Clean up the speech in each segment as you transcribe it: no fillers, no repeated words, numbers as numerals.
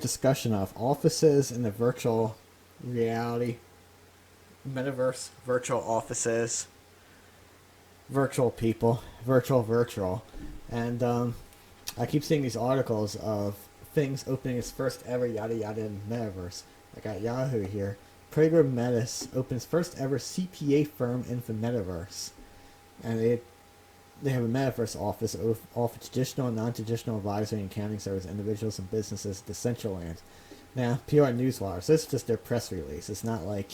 discussion of offices in the virtual reality, metaverse, virtual offices, virtual people, virtual. And I keep seeing these articles of things opening its first ever yada yada in metaverse. I got Yahoo here. Prager Metis opens first ever CPA firm in the metaverse. And they have a metaverse office offer traditional and non-traditional advisory and accounting service to individuals and businesses at Decentraland. Now, PR Newswire, so this is just their press release. It's not like,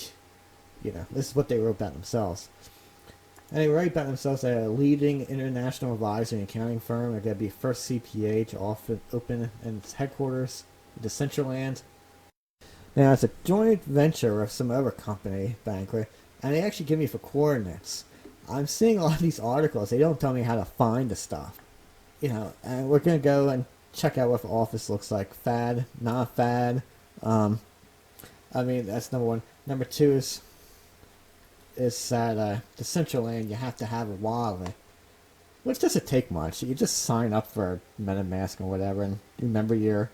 this is what they wrote about themselves. And they write about themselves that a leading international advisory and accounting firm are going to be first CPA to open in its headquarters at Decentraland. Now, it's a joint venture with some other company, Banker, and they actually give me the coordinates. I'm seeing a lot of these articles. They don't tell me how to find the stuff. And we're going to go and check out what the office looks like. Fad, not fad. That's number one. Number two is that the Central Land, you have to have a wallet. Which doesn't take much. You just sign up for MetaMask or whatever and remember your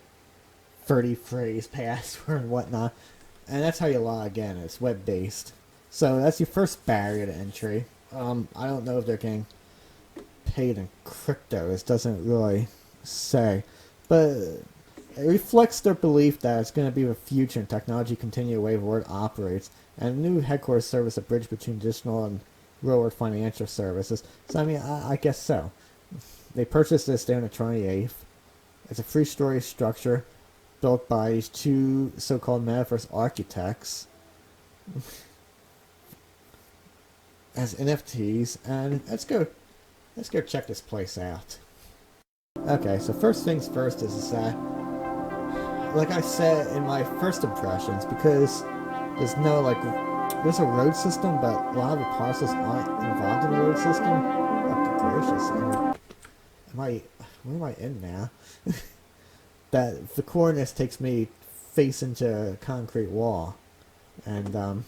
30 phrase password and whatnot. And that's how you log in. It's web-based. So that's your first barrier to entry. I don't know if they're getting paid in crypto. It doesn't really say. But it reflects their belief that it's going to be the future and technology continue the way the world operates. And a new headquarters service a bridge between traditional and real-world financial services. So, I guess so. They purchased this there on the 28th. It's a three-story structure built by these two so-called Metaverse architects as NFTs, and let's go check this place out. Okay, so first things first is that, like I said in my first impressions, because there's a road system, but a lot of the parcels aren't involved in the road system. Oh, gracious! Where am I in now? That the coordinates takes me face into a concrete wall, and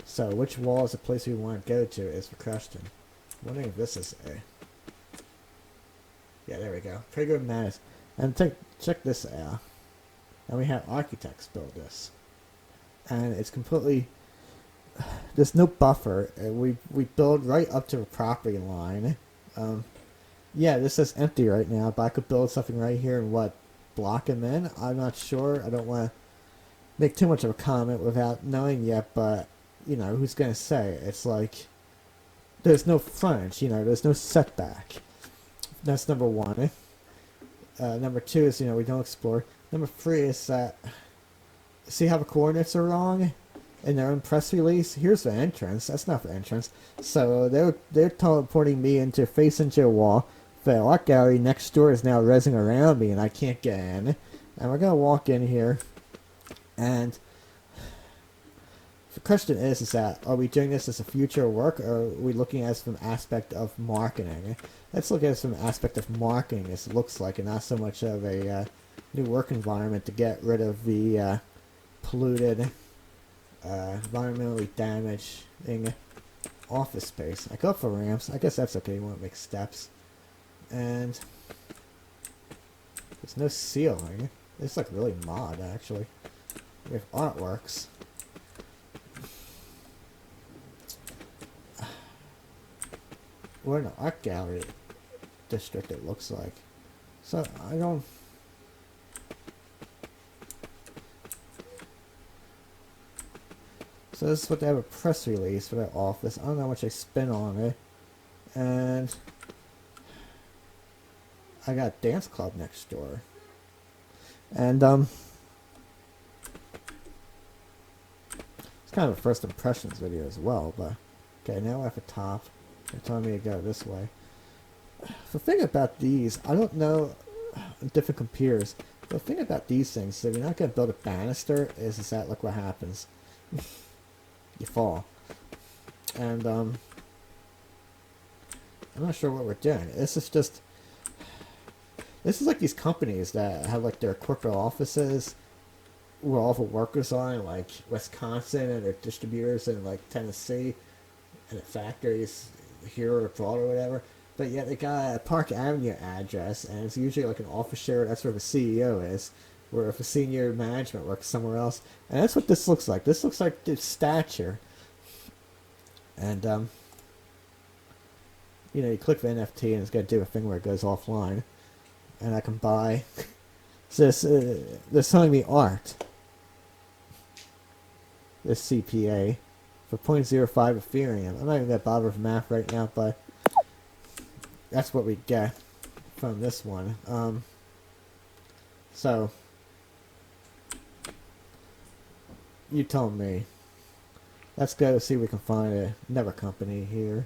so which wall is the place we want to go to is the question. I'm wondering if this is a... Yeah, there we go. Prager Metis. And check this out. And we have architects build this. And it's completely... There's no buffer. We build right up to the property line. Yeah, this is empty right now, but I could build something right here and block him in? I'm not sure. I don't want to make too much of a comment without knowing yet, but who's going to say? It's like, there's no frontage, there's no setback. That's number one. Number two is, we don't explore. Number three is that, see how the coordinates are wrong in their own press release? Here's the entrance. That's not the entrance. So they're teleporting me face into a wall. The art gallery next door is now rezzing around me and I can't get in. And we're going to walk in here, and the question is that, are we doing this as a future work, or are we looking at it from aspect of marketing? Let's look at it from aspect of marketing, as it looks like, and not so much of a new work environment to get rid of the polluted, environmentally damaging office space. I go for ramps. I guess that's okay. You want to make steps. And there's no ceiling. It's like really mod, actually. We have artworks. We're in an art gallery district, it looks like. So, I don't... So this is what they have a press release for their office. I don't know how much they spent on it. And I got a dance club next door. And it's kind of a first impressions video as well, but okay, now we're at the top. They're telling me to go this way. The thing about these, I don't know different computers, but the thing about these things, so if you're not going to build a banister, is that look what happens. You fall. And I'm not sure what we're doing. This is like these companies that have like their corporate offices where all the workers are in like Wisconsin, and their distributors in like Tennessee, and the factories here or abroad or whatever. But yet they got a Park Avenue address, and it's usually like an office share. That's where the CEO is. or if a senior management works somewhere else. And that's what this looks like. This looks like the stature. And, you click the NFT and it's going to do a thing where it goes offline. And I can buy this, they're selling me art. This CPA for 0.05 Ethereum. I'm not even going to bother with math right now, but that's what we get from this one. So, you told me. Let's go see if we can find another company here.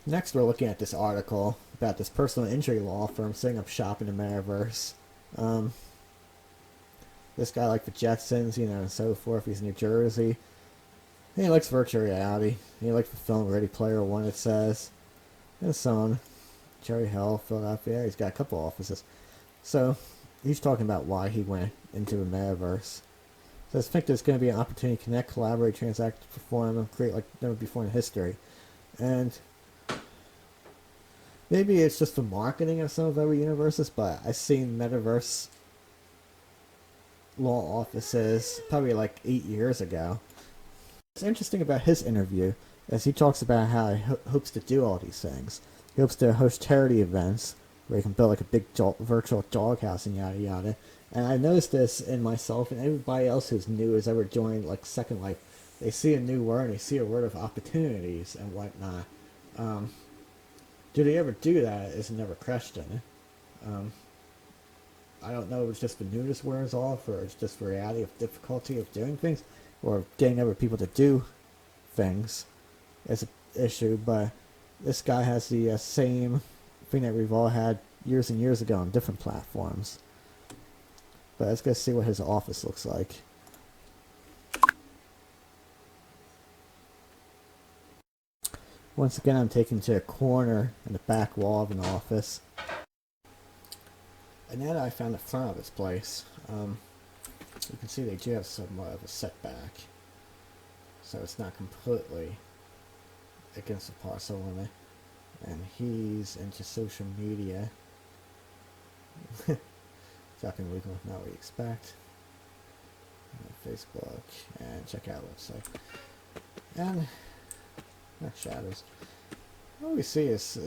Next, we're looking at this article about this personal injury law firm setting up shop in the Metaverse. This guy liked the Jetsons, and so forth. He's in New Jersey. He likes virtual reality. He likes the film Ready Player One, it says. And so on. Cherry Hill, Philadelphia. He's got a couple offices. So, he's talking about why he went into the Metaverse. So I think there's going to be an opportunity to connect, collaborate, transact, perform, and create like never before in history. And maybe it's just the marketing of some of our universes, but I've seen Metaverse law offices probably like 8 years ago. What's interesting about his interview is he talks about how he hopes to do all these things. He hopes to host charity events where he can build like a big virtual doghouse and yada yada. And I noticed this in myself and everybody else who's new has ever joined like Second Life. They see a new word, they see a word of opportunities and whatnot. Do they ever do that is another question. I don't know if it's just the newness wears off or it's just the reality of difficulty of doing things or getting other people to do things is an issue, but this guy has the same thing that we've all had years and years ago on different platforms. But let's go see what his office looks like. Once again, I'm taken to a corner in the back wall of an office. And then I found the front of this place. You can see they do have somewhat of a setback. So it's not completely against the parcel limit. And he's into social media. Talking legal, not what you expect. Facebook, and check out website. And shadows. What we see is,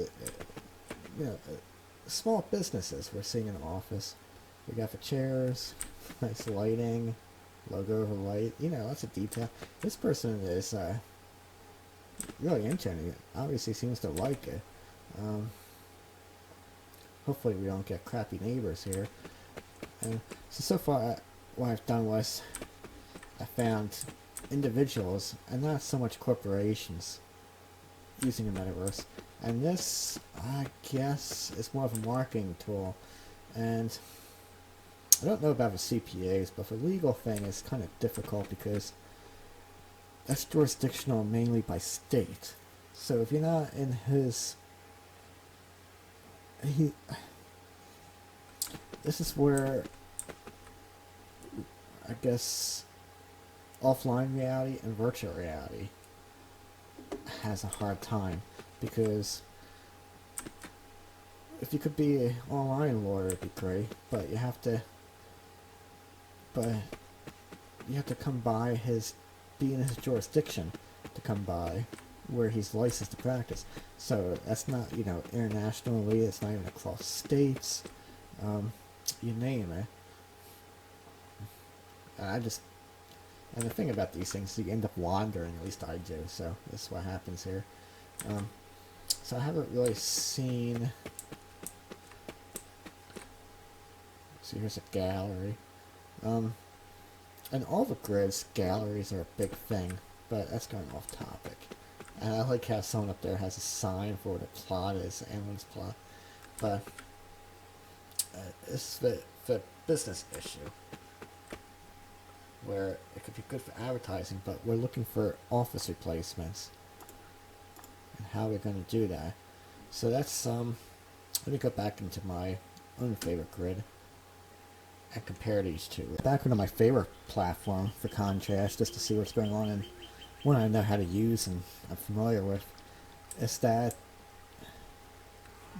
small businesses we're seeing in the office. We got the chairs, nice lighting, logo over light, lots of detail. This person is really into it. Obviously seems to like it. Hopefully we don't get crappy neighbors here. And so far what I've done was I found individuals and not so much corporations using the Metaverse. And this, I guess, is more of a marketing tool. And I don't know about the CPAs, but the legal thing is kind of difficult because that's jurisdictional mainly by state. So if you're not in his... This is where, I guess, offline reality and virtual reality has a hard time, because if you could be an online lawyer it'd be great, but you have to come by be in his jurisdiction to come by where he's licensed to practice. So that's not, internationally, it's not even across states, you name it. And the thing about these things, you end up wandering, at least I do, so this is what happens here. So I haven't really seen... So here's a gallery. And all the grids, galleries are a big thing, but that's going off topic. And I like how someone up there has a sign for what a plot is, anyone's plot. But it's the business issue, where it could be good for advertising, but we're looking for office replacements. And how we're going to do that. So that's, let me go back into my own favorite grid and compare these two. Back into my favorite platform for contrast, just to see what's going on, and one I know how to use and I'm familiar with, is that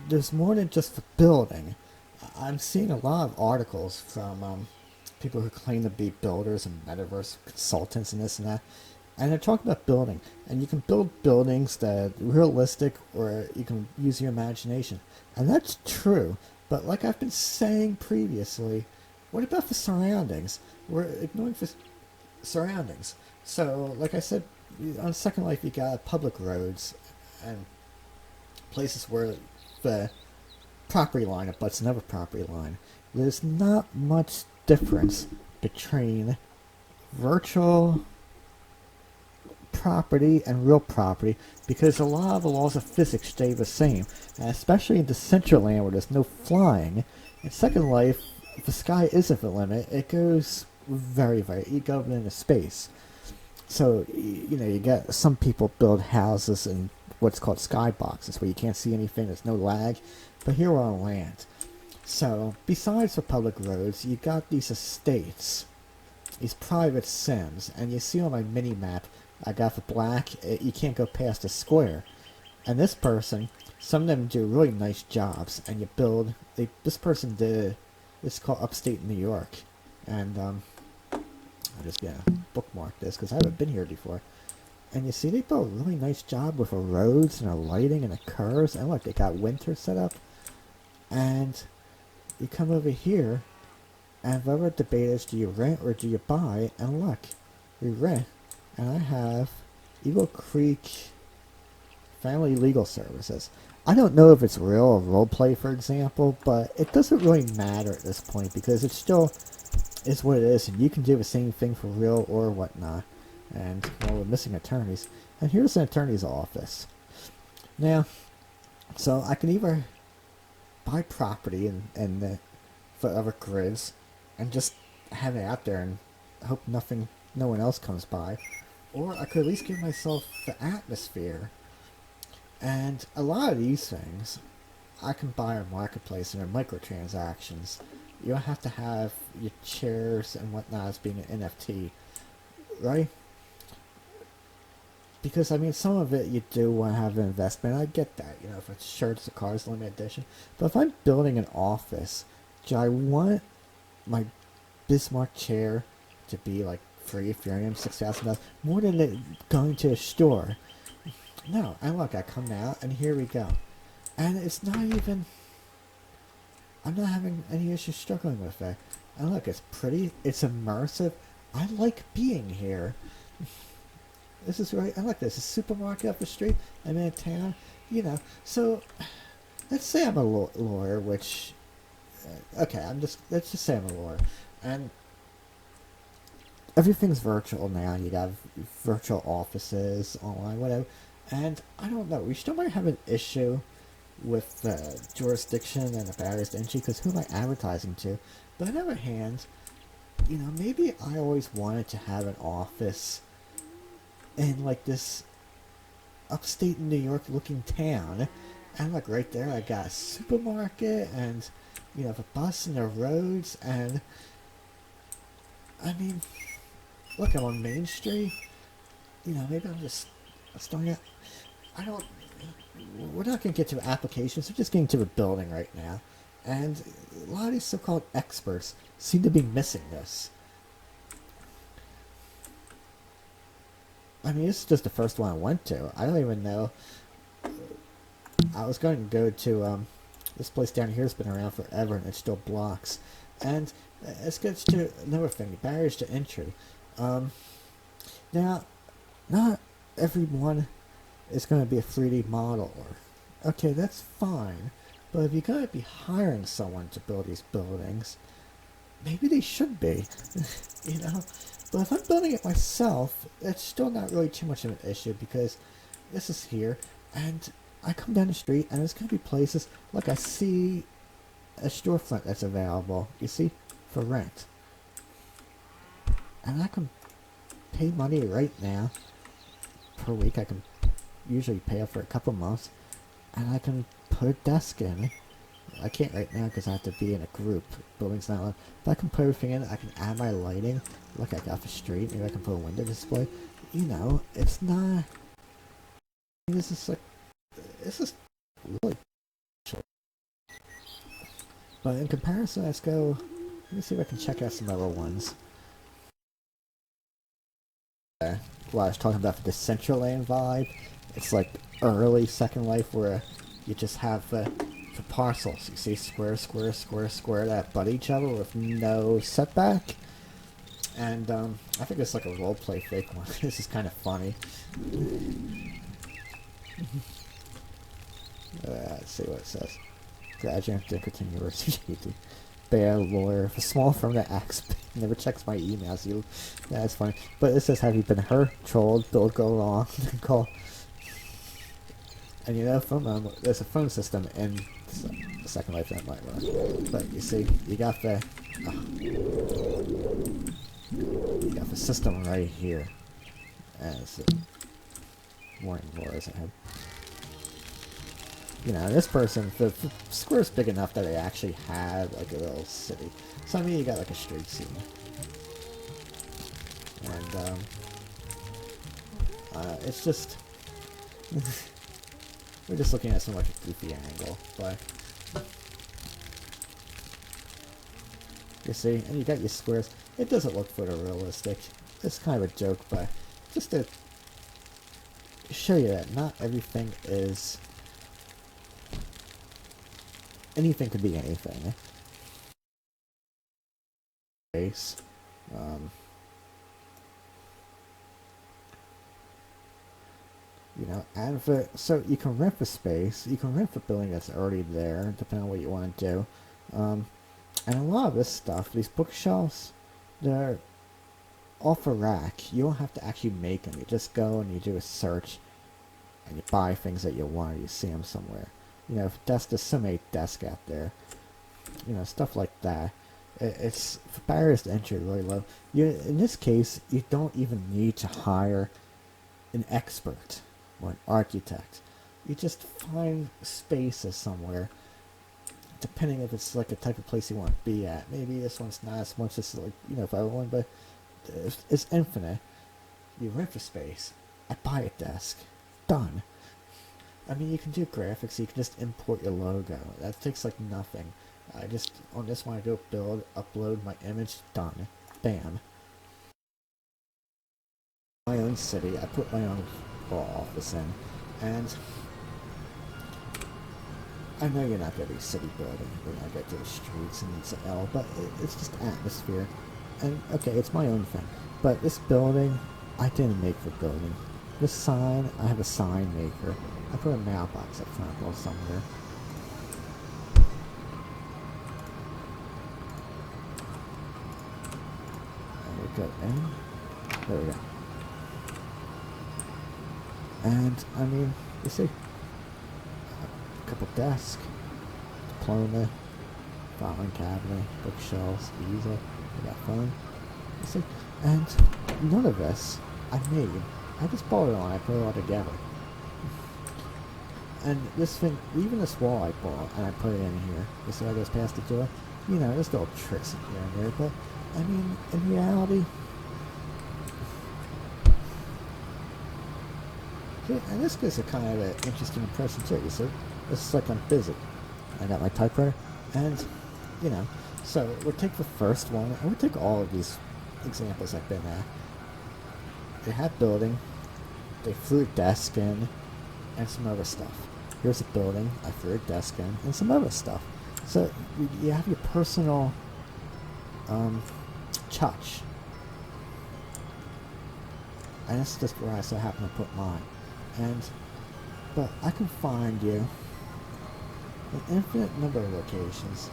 there's more than just the building. I'm seeing a lot of articles from people who claim to be builders and metaverse consultants and this and that, and they're talking about building. And you can build buildings that are realistic, or you can use your imagination, and that's true. But like I've been saying previously, what about the surroundings? We're ignoring the surroundings. So, like I said, on Second Life, you got public roads and places where the property line abuts another property line. There's not much difference between virtual property and real property, because a lot of the laws of physics stay the same, and especially in Decentraland where there's no flying. In Second Life, the sky isn't the limit. It goes you go into space. So, you get some people build houses in what's called skyboxes, where you can't see anything, there's no lag, but here we're on land. So, besides the public roads, you got these estates, these private sims, and you see on my mini map, I got the black, you can't go past a square. And this person, some of them do really nice jobs, and you build, this person did, it's called Upstate New York, and I'm just gonna bookmark this because I haven't been here before. And you see, they built a really nice job with the roads and the lighting and the curves. And look, they got winter set up. And you come over here, and the other debate is, do you rent or do you buy? And look, we rent, and I have Eagle Creek Family Legal Services. I don't know if it's real or roleplay, for example, but it doesn't really matter at this point because it still is what it is, and you can do the same thing for real or whatnot. And, well, we're missing attorneys. And here's an attorney's office. Now, so I can either buy property and for other grids and just have it out there and hope no one else comes by, or I could at least give myself the atmosphere. And a lot of these things I can buy on Marketplace and they're microtransactions. You don't have to have your chairs and whatnot as being an NFT, right? Because, I mean, some of it you do want to have an investment. I get that, if it's shirts or cars, limited edition. But if I'm building an office, do I want my Bismarck chair to be like free Ethereum, $6,000, more than it going to a store? No, and look, I come out, and here we go. And it's not even, I'm not having any issues struggling with it. And look, it's pretty, it's immersive. I like being here. This is right, I like this. A supermarket up the street, I'm in a town, So, let's say I'm a lawyer, which, okay, let's just say I'm a lawyer. And everything's virtual now. You got virtual offices, online, whatever. And I don't know, we still might have an issue with the jurisdiction and the barriers to entry, because who am I advertising to? But on the other hand, maybe I always wanted to have an office in like this upstate New York looking town. And like right there I got a supermarket and the bus and the roads, and I mean, look, I'm on Main Street. Maybe I'm just starting out. We're not going to get to applications, we're just getting to the building right now. And a lot of these so-called experts seem to be missing this. I mean, this is just the first one I went to. I don't even know. I was going to go to, this place down here has been around forever and it still blocks. And let's get to another thing, barriers to entry. Now, not everyone is going to be a 3D modeler. Okay, that's fine. But if you're going to be hiring someone to build these buildings, maybe they should be. But if I'm building it myself, it's still not really too much of an issue, because this is here, and I come down the street, and there's going to be places, like I see a storefront that's available, you see, for rent. And I can pay money right now, per week. I can usually pay it for a couple months, and I can put a desk in. I can't right now because I have to be in a group. Building's not allowed. But I can put everything in. I can add my lighting. Look, I got the street. Maybe I can put a window display. It's not. This is really. But in comparison, let's go. Let me see if I can check out some other ones. Well, I was talking about the Decentraland vibe. It's like early Second Life where you just have the parcels. You see square, square, square, square that butt each other with no setback. And I think it's like a roleplay fake one. This is kind of funny. Let's see what it says. Graduate to continue university. Bad lawyer. A small firm that acts never checks my emails. You, that's funny. But it says, have you been hurt, trolled, don't go wrong, call. And you know, there's a phone system in the Second Life that might run. But you see, you got the system right here. As warning wars ahead. You know, this person, the square's big enough that they actually have like a little city. So I mean, you got like a street scene, and it's just we're just looking at some like a goofy angle, but you see, and you got your squares. It doesn't look photorealistic. It's kind of a joke, but just to show you that not everything is. Anything could be anything. Space. You know, and so you can rent the space, you can rent the building that's already there, depending on what you want to do. And a lot of this stuff, these bookshelves, they're off a rack. You don't have to actually make them. You just go and you do a search, and you buy things that you want. You see them somewhere. You know, there's so many desks out there. You know, stuff like that. It's the barriers to entry are really low. In this case, you don't even need to hire an expert or an architect. You just find spaces somewhere, depending if it's like a type of place you want to be at. Maybe this one's not as much as like, you know, if I want, but it's infinite. You rent for space. I buy a desk. Done. I mean, you can do graphics. You can just import your logo. That takes like nothing. I just on this one I go build, upload my image. Done. Bam. My own city. I put my own law office in, and I know you're not going to be city building. You're not going to do the streets and it's L, but it's just atmosphere. And okay, it's my own thing. But this building, I didn't make the building. This sign, I have a sign maker. I put a mailbox up front or somewhere. There we go. And there we go. And I mean, you see, a couple desks, diploma, filing cabinet, bookshelves, easel. We got phone. You see, and none of this I made. I just bought it on. I put it all together. And this thing, even this wall I bought, and I put it in here. You see how it goes past the door? You know, there's little tricks in here and there, but, I mean, in reality... Yeah, and this gives a kind of an interesting impression too, you see? This is like I'm busy. I got my typewriter, and, you know, so we'll take the first one, and we'll take all of these examples I've been at. They had building, they flew a desk in, and some other stuff. Here's a building, I threw a desk in, and some other stuff. So you have your personal touch. And that's just where I so happen to put mine. But I can find you an infinite number of locations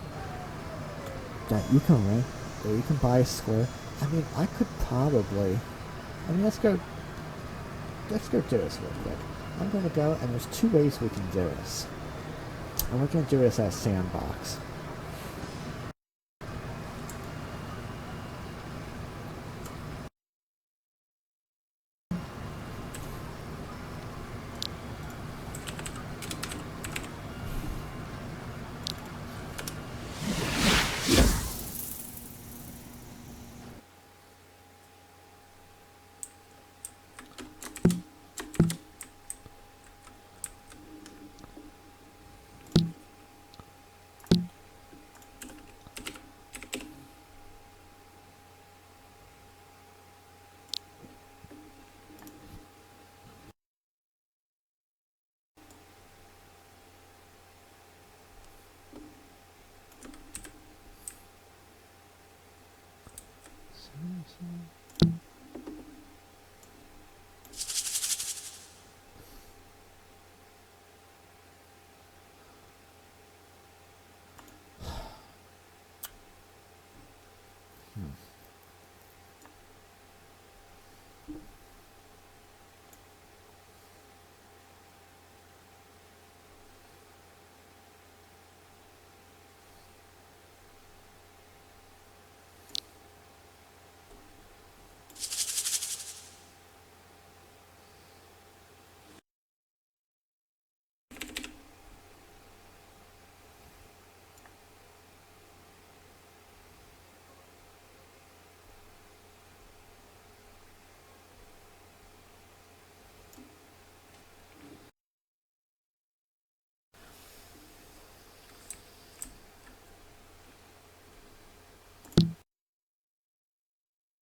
that you can rent, or you can buy a square. I mean, I could probably, I mean, let's go do this real quick. I'm going to go, and there's two ways we can do this. And we're going to do this as sandbox.